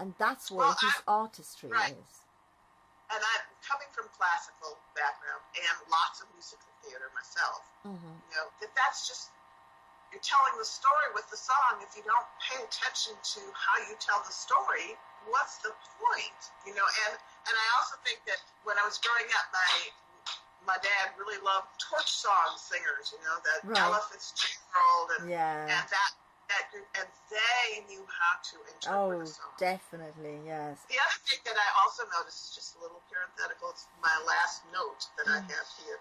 And that's where his artistry is. And I'm coming from classical background and lots of musical theater myself. Mm-hmm. You know, that's just, you're telling the story with the song. If you don't pay attention to how you tell the story, what's the point? You know, and I also think that when I was growing up, my dad really loved torch song singers, you know, that Ella Fitzgerald and that group, and they knew how to interpret a song. Definitely, yes. The other thing that I also noticed, just a little parenthetical, it's my last note that I have here,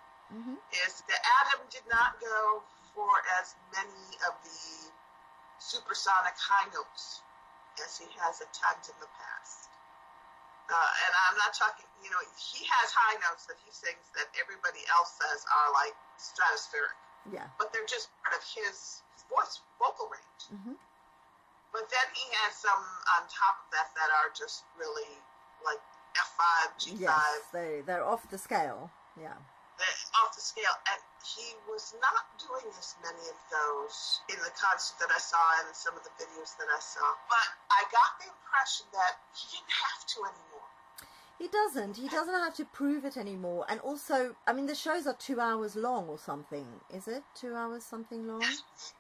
is that Adam did not go for as many of the supersonic high notes as he has at times in the past. And I'm not talking, you know, he has high notes that he sings that everybody else says are like stratospheric. Yeah. But they're just part of his vocal range. Mm-hmm. But then he has some on top of that that are just really like F5, G5. Yes, they're off the scale. Yeah. They're off the scale. And he was not doing as many of those in the concert that I saw and some of the videos that I saw. But I got the impression that he didn't have to anymore. He doesn't. He doesn't have to prove it anymore. And also, I mean, the shows are 2 hours long or something. Is it 2 hours something long?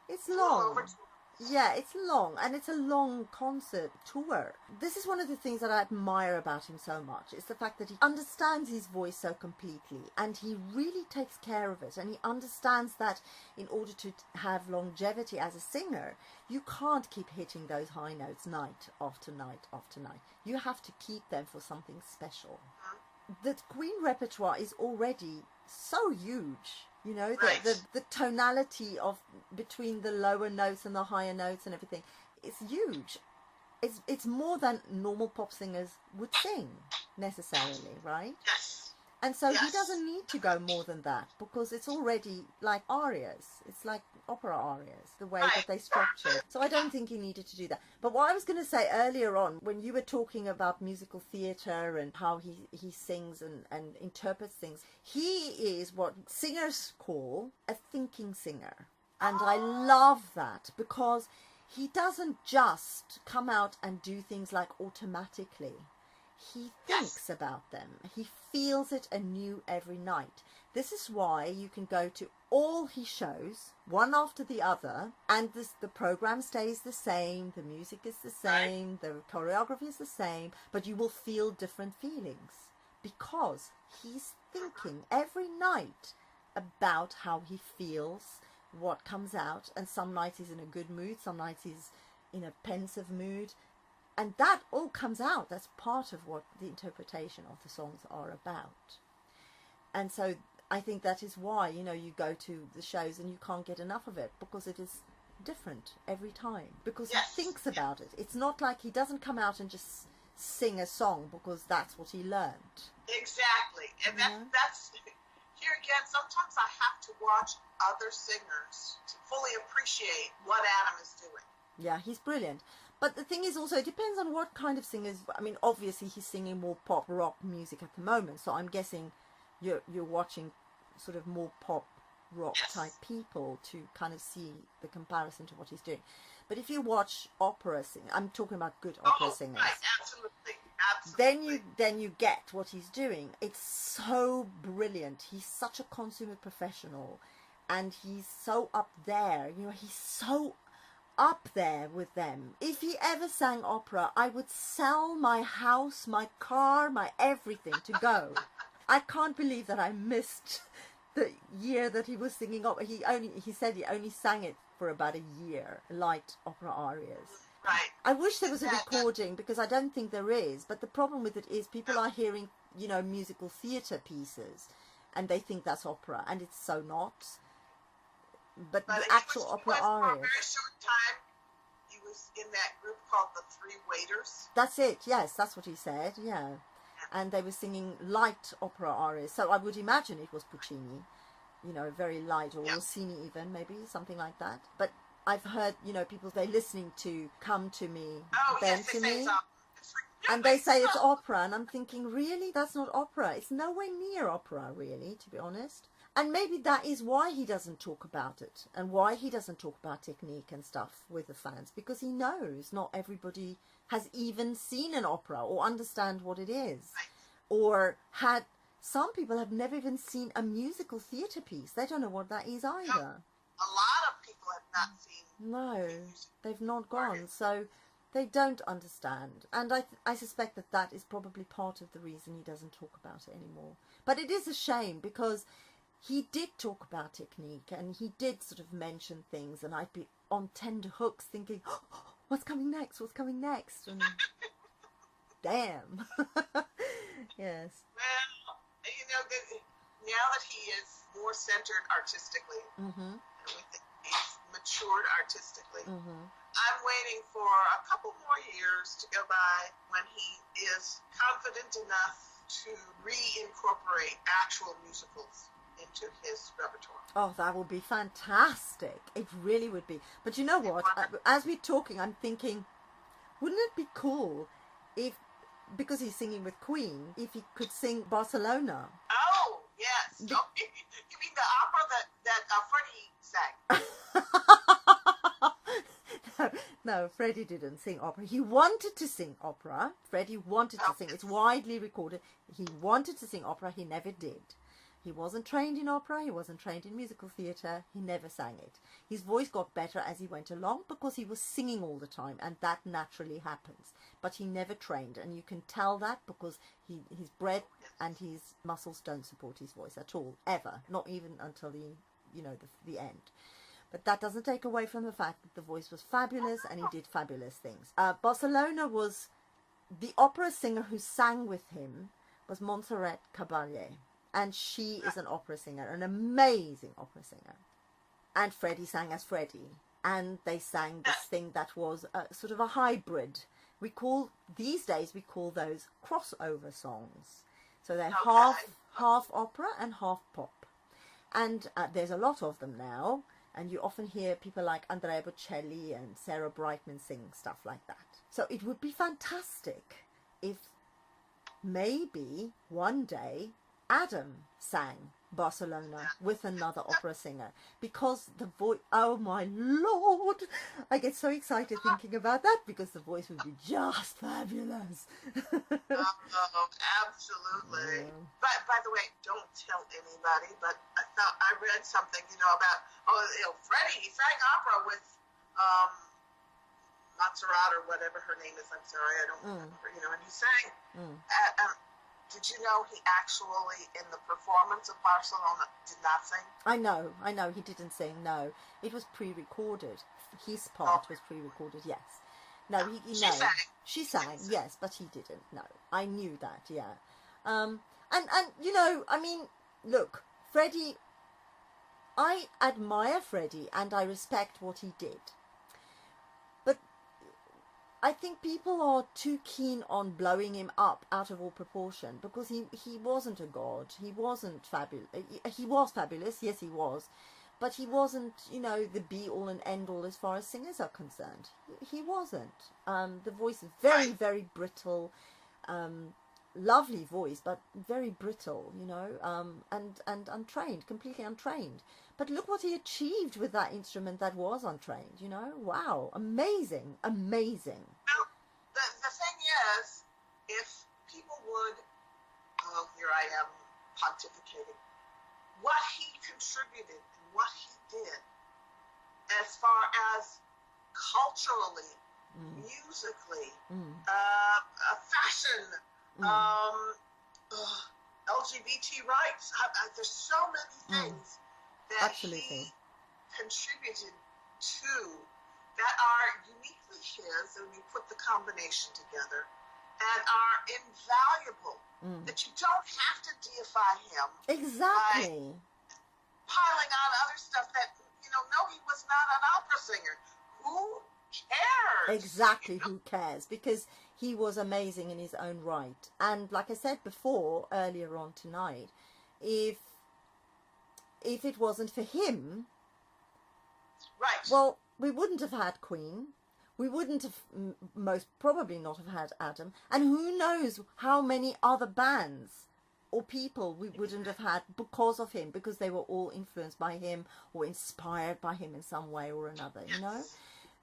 It's long. Yeah, it's long, and it's a long concert tour. This is one of the things that I admire about him so much. It's the fact that he understands his voice so completely, and he really takes care of it. And he understands that in order to have longevity as a singer, you can't keep hitting those high notes night after night after night. You have to keep them for something special. The Queen repertoire is already so huge. You know, the tonality of between the lower notes and the higher notes and everything, it's huge. It's more than normal pop singers would sing necessarily, right? Yes. And so he doesn't need to go more than that because it's already like arias. It's like opera arias, the way that they structure it. So I don't think he needed to do that. But what I was going to say earlier on, when you were talking about musical theatre and how he sings and interprets things, he is what singers call a thinking singer. And I love that because he doesn't just come out and do things like automatically. He thinks about them. He feels it anew every night. This is why you can go to all his shows, one after the other, and the program stays the same, the music is the same, the choreography is the same, but you will feel different feelings because he's thinking every night about how he feels, what comes out, and some nights he's in a good mood, some nights he's in a pensive mood. And that all comes out. That's part of what the interpretation of the songs are about. And so I think that is why, you know, you go to the shows and you can't get enough of it because it is different every time. Because he thinks about it. It's not like he doesn't come out and just sing a song because that's what he learned. Exactly. And that's, here again, sometimes I have to watch other singers to fully appreciate what Adam is doing. Yeah, he's brilliant. But the thing is also, it depends on what kind of singers. I mean, obviously he's singing more pop rock music at the moment, so I'm guessing you're watching sort of more pop rock type people to kind of see the comparison to what he's doing. But if you watch opera sing, I'm talking about good opera singers. Right, absolutely. Then you get what he's doing. It's so brilliant. He's such a consummate professional, and he's so up there. You know, he's so up there with them. If he ever sang opera, I would sell my house, my car, my everything to go. I can't believe that I missed the year that he was singing opera. He said he only sang it for about a year, light opera arias. Right. I wish there was a recording because I don't think there is. But the problem with it is people are hearing, you know, musical theatre pieces, and they think that's opera, and it's so not. But the actual opera arias. For a very short time, he was in that group called the Three Waiters. That's it. Yes, that's what he said. Yeah, and they were singing light opera arias. So I would imagine it was Puccini, you know, very light, or Rossini even, maybe something like that. But I've heard, you know, people they're listening to "Come to Me," "Bend to Me," and they say it's opera, and I'm thinking, really, that's not opera. It's nowhere near opera, really, to be honest. And maybe that is why he doesn't talk about it and why he doesn't talk about technique and stuff with the fans, because he knows not everybody has even seen an opera or understand what it is. Or some people have never even seen a musical theatre piece. They don't know what that is either. A lot of people have not seen. No, they've not gone. So they don't understand. And I suspect that is probably part of the reason he doesn't talk about it anymore. But it is a shame, because he did talk about technique, and he did sort of mention things, and I'd be on tender hooks thinking, oh, what's coming next? What's coming next? And damn. Yes. Well, you know, now that he is more centered artistically, and we think he's matured artistically, I'm waiting for a couple more years to go by when he is confident enough to reincorporate actual musicals into his repertoire. Oh, that would be fantastic. It really would be. But you know what? As we're talking, I'm thinking, wouldn't it be cool if, because he's singing with Queen, if he could sing Barcelona? Oh, yes. You mean the opera that Freddie sang? No, Freddie didn't sing opera. He wanted to sing opera. Freddie wanted to sing. It's widely recorded. He wanted to sing opera. He never did. He wasn't trained in opera. He wasn't trained in musical theatre. He never sang it. His voice got better as he went along because he was singing all the time, and that naturally happens. But he never trained, and you can tell that because his breath and his muscles don't support his voice at all, ever. Not even until the end. But that doesn't take away from the fact that the voice was fabulous and he did fabulous things. Barcelona was, the opera singer who sang with him was Montserrat Caballé. And she is an opera singer, an amazing opera singer. And Freddie sang as Freddie. And they sang this thing that was sort of a hybrid. These days we call those crossover songs. So they're half opera and half pop. And there's a lot of them now. And you often hear people like Andrea Bocelli and Sarah Brightman sing stuff like that. So it would be fantastic if maybe one day Adam sang Barcelona with another opera singer, because the voice, oh my Lord, I get so excited thinking about that, because the voice would be just fabulous. Oh, absolutely. Yeah. But by the way, don't tell anybody, but I read something, about, Freddie, he sang opera with Montserrat or whatever her name is. I'm sorry, I don't remember, and he sang. Did you know he actually, in the performance of Barcelona, did not sing? I know, he didn't sing, no. It was pre-recorded. His part was pre-recorded, yes. No, she sang, yes, but he didn't, no. I knew that, yeah. And look, Freddie, I admire Freddie and I respect what he did. But I think people are too keen on blowing him up out of all proportion, because he wasn't a god. He wasn't fabulous. He was fabulous, yes he was, but he wasn't, the be-all and end-all as far as singers are concerned. He wasn't. The voice is very, very brittle, lovely voice, but very brittle, and untrained, completely untrained. But look what he achieved with that instrument that was untrained, Wow, amazing, amazing. Well, the thing is, if people would, here I am pontificating, what he contributed and what he did as far as culturally, musically, fashion, LGBT rights, there's so many things that he contributed to that are uniquely his, and we put the combination together, and are invaluable, that you don't have to deify him. Exactly. By piling on other stuff that, no, he was not an opera singer. Who cares? Exactly, who cares? Because he was amazing in his own right. And like I said before, earlier on tonight, if it wasn't for him, right? Well, we wouldn't have had Queen. We wouldn't have, most probably not have had Adam. And who knows how many other bands or people we wouldn't have had because of him, because they were all influenced by him or inspired by him in some way or another,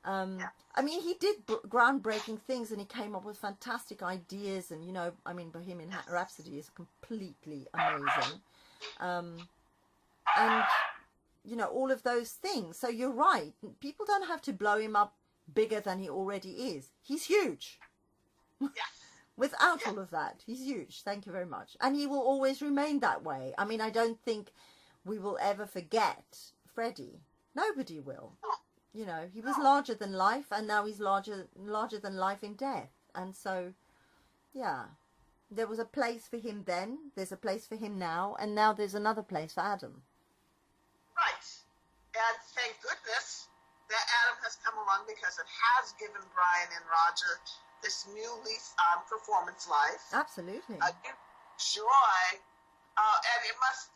I mean, he did groundbreaking things, and he came up with fantastic ideas. And, you know, I mean, Bohemian Rhapsody is completely amazing. And, you know, all of those things. So you're right. People don't have to blow him up bigger than he already is. He's huge. Without all of that, he's huge. Thank you very much. And he will always remain that way. I mean, I don't think we will ever forget Freddie. Nobody will. You know, he was larger than life, and now he's larger than life in death. And so, yeah, there was a place for him then, there's a place for him now, and now there's another place for Adam. Right. And thank goodness that Adam has come along, because it has given Brian and Roger this new lease on performance life. Absolutely. A new joy, and it must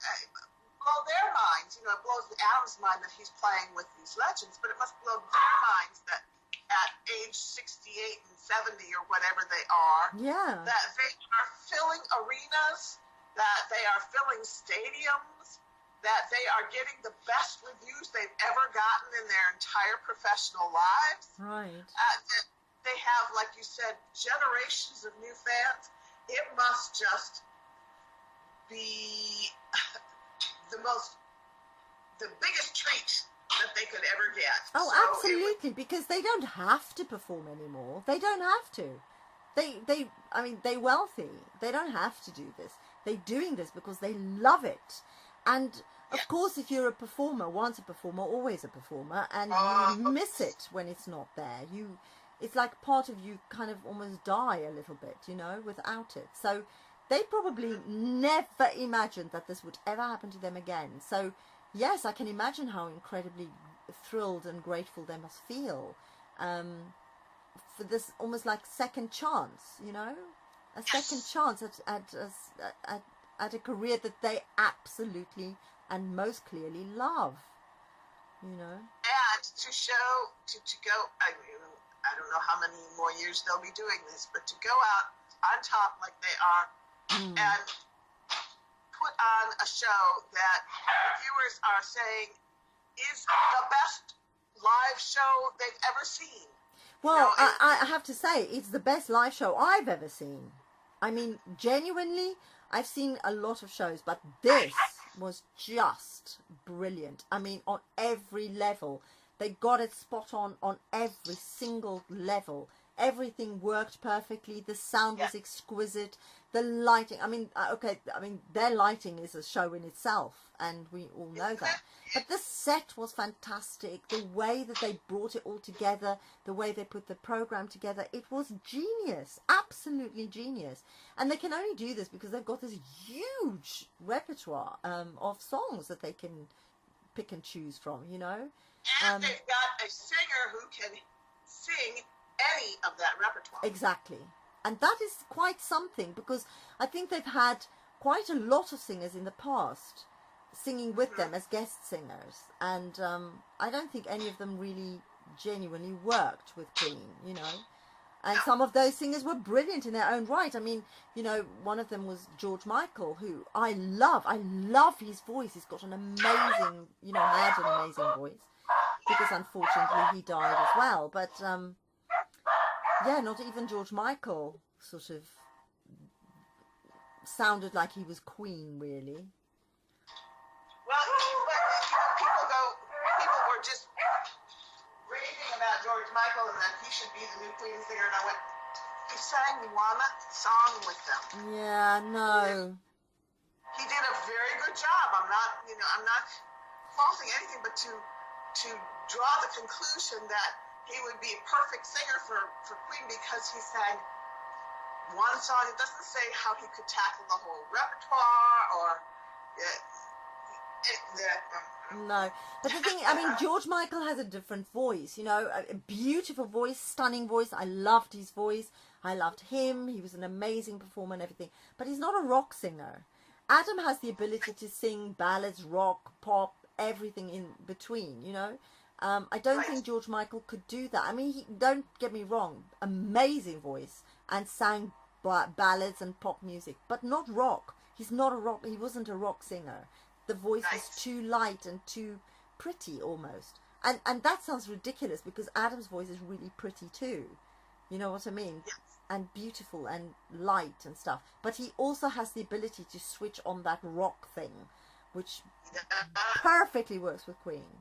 blow their minds. You know, it blows Adam's mind that he's playing with these legends, but it must blow their minds that at age 68 and 70 or whatever they are, that they are filling arenas, that they are filling stadiums, that they are getting the best reviews they've ever gotten in their entire professional lives. Right. They have, like you said, generations of new fans. It must just be the biggest treat that they could ever get. Oh, so absolutely, because they don't have to perform anymore. They don't have to. I mean, they're wealthy. They don't have to do this. They're doing this because they love it. And of course, if you're a performer, once a performer, always a performer, and you miss it when it's not there. It's like part of you kind of almost die a little bit, you know, without it. So they probably never imagined that this would ever happen to them again. So yes, I can imagine how incredibly thrilled and grateful they must feel for this almost like second chance, you know, a second chance at a career that they absolutely and most clearly love, you know. And to show, to go, I don't know how many more years they'll be doing this, but to go out on top like they are and put on a show that viewers are saying is the best live show they've ever seen. Well, you know, I have to say, it's the best live show I've ever seen. I mean, genuinely, I've seen a lot of shows, but this was just brilliant. I mean, on every level. They got it spot on every single level. Everything worked perfectly. The sound was exquisite. The lighting, I mean, their lighting is a show in itself, and we all know that. But the set was fantastic. The way that they brought it all together, the way they put the program together, it was genius. Absolutely genius. And they can only do this because they've got this huge repertoire of songs that they can pick and choose from, you know. And they've got a singer who can sing any of that repertoire. Exactly. And that is quite something, because I think they've had quite a lot of singers in the past singing with them as guest singers. And I don't think any of them really genuinely worked with Queen, you know. And some of those singers were brilliant in their own right. I mean, you know, one of them was George Michael, who I love. I love his voice. He's got an amazing, you know, had an amazing voice. Because unfortunately he died as well. But yeah, not even George Michael sort of sounded like he was Queen, really. Well, people were just raving about George Michael and that he should be the new Queen singer, and I went, he sang one song with them. Yeah, no. He did a very good job. I'm not faulting anything, but to draw the conclusion that he would be a perfect singer for Queen because he sang one song. It doesn't say how he could tackle the whole repertoire or... No, but the thing, I mean, George Michael has a different voice, you know, a beautiful voice, stunning voice. I loved his voice. I loved him. He was an amazing performer and everything, but he's not a rock singer. Adam has the ability to sing ballads, rock, pop, everything in between, you know. I don't think George Michael could do that. I mean, don't get me wrong, amazing voice and sang ballads and pop music, but not rock. He's not a rock. He wasn't a rock singer. The voice was too light and too pretty almost. And that sounds ridiculous because Adam's voice is really pretty too. You know what I mean? Yes. And beautiful and light and stuff. But he also has the ability to switch on that rock thing, which perfectly works with Queen.